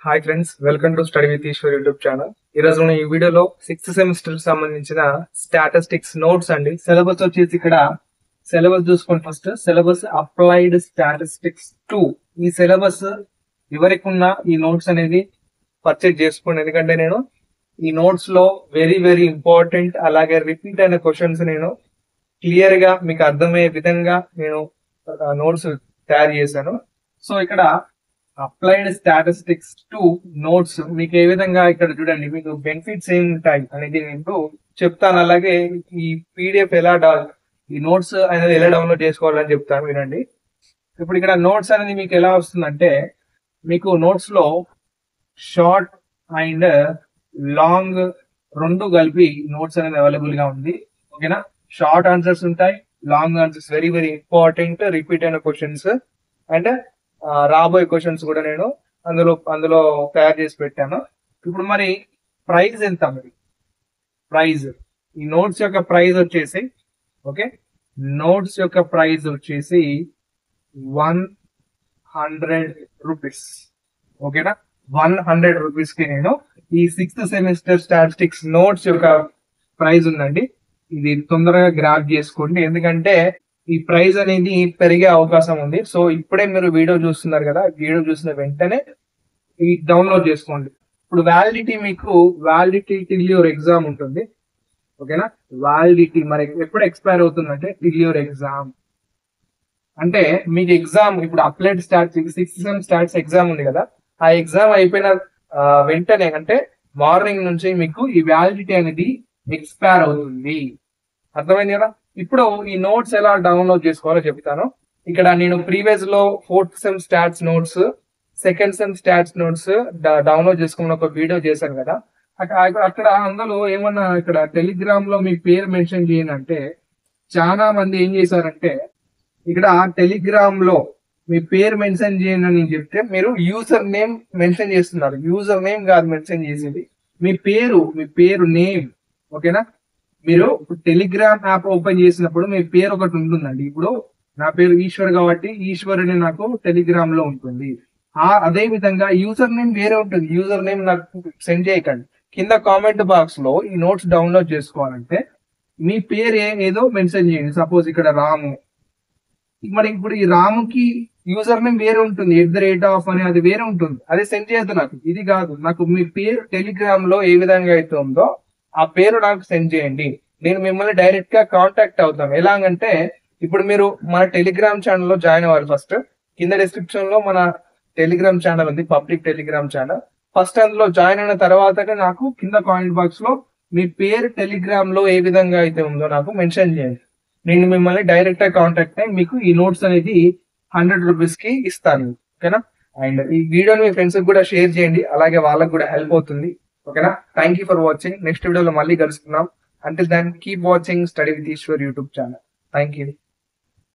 Hi friends, welcome to study with Eshwar YouTube channel. ఈ రోజు మనం ఈ వీడియోలో 6th సెమిస్టర్ సంబంధించిన స్టాటిస్టిక్స్ నోట్స్ అండి. సిలబస్ వచ్చేసి ఇక్కడ సిలబస్ చూసుకోండి. First syllabus applied statistics 2. ఈ సిలబస్ ఎవరికి ఉన్న ఈ నోట్స్ అనేది పర్చేజ్ చేసుకోండి. ఎందుకంటే నేను ఈ నోట్స్ లో వెరీ వెరీ ఇంపార్టెంట్ అలాగే రిపీట్ అయిన క్వశ్చన్స్ నేను క్లియర్ గా మీకు అర్థమయ్యే విధంగా నేను నోట్స్ తయారు చేశాను. సో ఇక్కడ అప్లైడ్ స్టాటిస్టిక్స్ 2 నోట్స్ మీకు ఏ విధంగా ఇక్కడ చూడండి, మీకు బెనిఫిట్స్ ఏమి ఉంటాయి అనేది నేను చెప్తాను. అలాగే ఈ పీడిఎఫ్ ఈ నోట్స్ అనేది ఎలా డౌన్లోడ్ చేసుకోవాలని చెప్తాను, వినండి. ఇప్పుడు ఇక్కడ నోట్స్ అనేది మీకు ఎలా వస్తుందంటే, మీకు నోట్స్ లో షార్ట్ అండ్ లాంగ్ రెండు కలిపి నోట్స్ అనేది అవైలబుల్ గా ఉంది. ఓకేనా, షార్ట్ ఆన్సర్స్ ఉంటాయి, long answers, very very important repeat అయిన క్వశ్చన్స్ అండ్ రాబోయే క్వశ్చన్స్ కూడా నేను అందులో తయారు చేసి పెట్టాను. ఇప్పుడు మరి ప్రైస్ ఎంత? మరి ప్రైజ్, ఈ నోట్స్ యొక్క ప్రైస్ వచ్చేసి, ఓకే, నోట్స్ యొక్క ప్రైస్ వచ్చేసి 100 రూపీస్. ఓకేనా, 100 రూపీస్ కి నేను ఈ 6th సెమిస్టర్ స్టాటిస్టిక్స్ నోట్స్ యొక్క ప్రైస్ ఉందండి. ఇది తొందరగా గ్రాప్ చేసుకోండి, ఎందుకంటే ఈ ప్రైస్ అనేది పెరిగే అవకాశం ఉంది. సో ఇప్పుడే మీరు వీడియో చూస్తున్నారు కదా, వీడియో చూసిన వెంటనే ఈ డౌన్లోడ్ చేసుకోండి. ఇప్పుడు వ్యాలిడిటీ టిల్ యువర్ ఎగ్జామ్ ఉంటుంది. ఓకేనా, వ్యాలిడిటీ మరి ఎప్పుడు ఎక్స్పైర్ అవుతుందంటే టిల్ యువర్ ఎగ్జామ్. అంటే మీకు ఎగ్జామ్ ఇప్పుడు applied statistics 6th sem stats exam ఉంది కదా, ఆ ఎగ్జామ్ అయిపోయిన వెంటనే అంటే మార్నింగ్ నుంచి మీకు ఈ వ్యాలిడిటీ అనేది ఎక్స్పైర్ అవుతుంది. అర్థమైంది కదా? ఇప్పుడు ఈ నోట్స్ ఎలా డౌన్లోడ్ చేసుకోవాలో చెప్తాను. ఇక్కడ నేను ప్రీవియస్ లో 4th sem stats notes, 2nd sem stats notes download చేసుకున్న ఒక వీడియో చేశాను కదా, అక్కడ అందులో ఏమన్నా ఇక్కడ టెలిగ్రామ్ లో మీ పేరు మెన్షన్ చేయనంటే చాలా మంది ఏం చేశారంటే, ఇక్కడ టెలిగ్రామ్ లో మీ పేరు మెన్షన్ చేయను అని చెప్తే మీరు యూజర్ నేమ్ మెన్షన్ చేస్తున్నారు. యూజర్ నేమ్ కాదు మెన్షన్ చేసేది, మీ పేరు నేమ్. ఓకేనా, మీరు టెలిగ్రామ్ యాప్ ఓపెన్ చేసినప్పుడు మీ పేరు ఒకటి ఉంటుందండి. ఇప్పుడు నా పేరు ఈశ్వర్ కాబట్టి ఈశ్వర్ అని నాకు టెలిగ్రామ్ లో ఉంటుంది. అదే విధంగా యూజర్ నేమ్ వేరే ఉంటుంది. యూజర్ నేమ్ నాకు సెండ్ చేయకండి. కింద కామెంట్ బాక్స్ లో ఈ నోట్స్ డౌన్లోడ్ చేసుకోవాలంటే మీ పేరు ఏదో మెన్షన్ చేయండి. సపోజ్ ఇక్కడ రాము, మరి ఇప్పుడు ఈ రాముకి యూజర్ నేమ్ వేరే ఉంటుంది, @ అని అది వేరే ఉంటుంది, అది సెండ్ చేయొద్దు నాకు. ఇది కాదు, నాకు మీ పేరు టెలిగ్రామ్ లో ఏ విధంగా అయితే ఉందో ఆ పేరు నాకు సెండ్ చేయండి. నేను మిమ్మల్ని డైరెక్ట్ గా కాంటాక్ట్ అవుతాం. ఎలాగంటే ఇప్పుడు మీరు మన టెలిగ్రామ్ ఛానల్ లో జాయిన్ అవ్వాలి. ఫస్ట్ కింద డిస్క్రిప్షన్ లో మన టెలిగ్రామ్ ఛానల్ ఉంది, పబ్లిక్ టెలిగ్రామ్ ఛానల్. ఫస్ట్ అందులో జాయిన్ అయిన తర్వాత నాకు కింద కామెంట్ బాక్స్ లో మీ పేరు టెలిగ్రామ్ లో ఏ విధంగా అయితే ఉందో నాకు మెన్షన్ చేయండి. నేను మిమ్మల్ని డైరెక్ట్ గా కాంటాక్ట్ అయ్యి మీకు ఈ నోట్స్ అనేది 100 రూపీస్ కి ఇస్తాను. ఓకేనా, అండ్ ఈ వీడియోని మీ ఫ్రెండ్స్ కూడా షేర్ చేయండి, అలాగే వాళ్ళకు కూడా హెల్ప్ అవుతుంది. ఓకేనా, thank you for watching. Next వీడియోలో మళ్ళీ కలుసుకుందాం. Until then, keep watching Study with Ishwar YouTube channel. Thank you.